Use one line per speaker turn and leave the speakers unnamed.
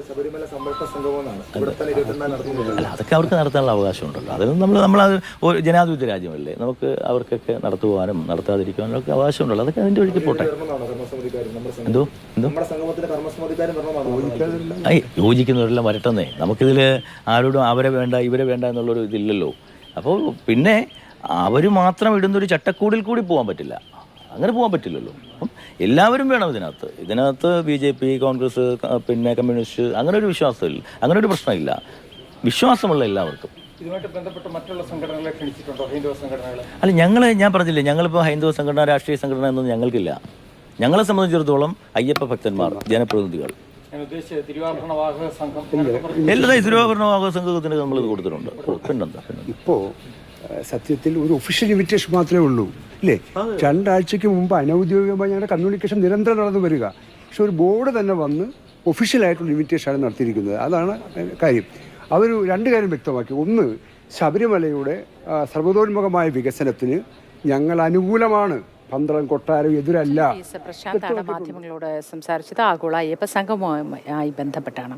ശബരിമല സംരക്ഷണ സംഘമെന്നാണ് ഇവിടെ തന്നെ 24 നടത്തുന്നത്.
അല്ല, അതൊക്കെ അവർക്ക് നടത്താനുള്ള അവകാശമുണ്ടല്ലോ. അതിന് നമ്മളത് ഒരു ജനാധിപത്യ രാജ്യമല്ലേ, നമുക്ക് അവർക്കൊക്കെ നടത്തുവാനും നടത്താതിരിക്കാനും ഒക്കെ അവകാശമുണ്ടല്ലോ. അതൊക്കെ അതിൻ്റെ വഴിക്ക് പോട്ടെ. എന്തോ
നമ്മുടെ സംഗമത്തിന് കർമ്മസമിതിക്കാരും വരണമെന്നാണ്.
യോജിക്കുന്നവരെല്ലാം വരട്ടെന്നേ. നമുക്കിതിൽ ആരോടും അവരെ വേണ്ട ഇവരെ വേണ്ട എന്നുള്ളൊരു ഇതില്ലല്ലോ. അപ്പോൾ പിന്നെ അവർ മാത്രം ഇടുന്നൊരു ചട്ടക്കൂടിൽ കൂടി പോകാൻ പറ്റില്ല, അങ്ങനെ പോകാൻ പറ്റില്ലല്ലോ. അപ്പം എല്ലാവരും വേണം ഇതിനകത്ത് BJP, കോൺഗ്രസ്, പിന്നെ കമ്മ്യൂണിസ്റ്റ്, അങ്ങനെ ഒരു വിശ്വാസമില്ല, അങ്ങനെ ഒരു പ്രശ്നമില്ല. വിശ്വാസമുള്ള എല്ലാവർക്കും.
ഇതുമായിട്ട് ബന്ധപ്പെട്ട് മറ്റുള്ള സംഘടനകളെ ക്ഷണിച്ചിട്ടുണ്ടോ? ഹൈന്ദവ സംഘടനകൾ?
അല്ല, ഞാൻ പറഞ്ഞില്ലേ, ഞങ്ങളിപ്പോൾ ഹൈന്ദവ സംഘടന, രാഷ്ട്രീയ സംഘടന എന്നൊന്നും ഞങ്ങൾക്കില്ല. ഞങ്ങളെ സംബന്ധിച്ചിടത്തോളം അയ്യപ്പ ഭക്തന്മാർ, ജനപ്രതിനിധികൾ, എല്ലാ തിരുവാഭരണ സംഘത്തിന് നമ്മളിത് കൊടുത്തിട്ടുണ്ട്. പിന്നെന്താ,
ഇപ്പോൾ സത്യത്തിൽ ഒരു ഒഫീഷ്യൽ ഇൻവിറ്റേഷൻ മാത്രമേ ഉള്ളൂ ഇല്ലേ? 2 ആഴ്ചയ്ക്ക് മുമ്പ് അനൗദ്യോഗികമായി ഞങ്ങളുടെ കമ്മ്യൂണിക്കേഷൻ നിരന്തരം നടന്നു വരിക. പക്ഷെ ഒരു ബോർഡ് തന്നെ വന്ന് ഒഫീഷ്യലായിട്ടുള്ള ഇൻവിറ്റേഷനാണ് നടത്തിയിരിക്കുന്നത്. അതാണ് കാര്യം. അവർ 2 കാര്യം വ്യക്തമാക്കി. ഒന്ന്, ശബരിമലയുടെ സർവ്വതോന്മുഖമായ വികസനത്തിന് ഞങ്ങൾ അനുകൂലമാണ്, പന്തളം കൊട്ടാരം എതിരല്ല.
പ്രശാന്താണ് മാധ്യമങ്ങളോട് സംസാരിച്ചത്. ആഗോള അയ്യപ്പ സംഗമവുമായി ബന്ധപ്പെട്ടാണ്.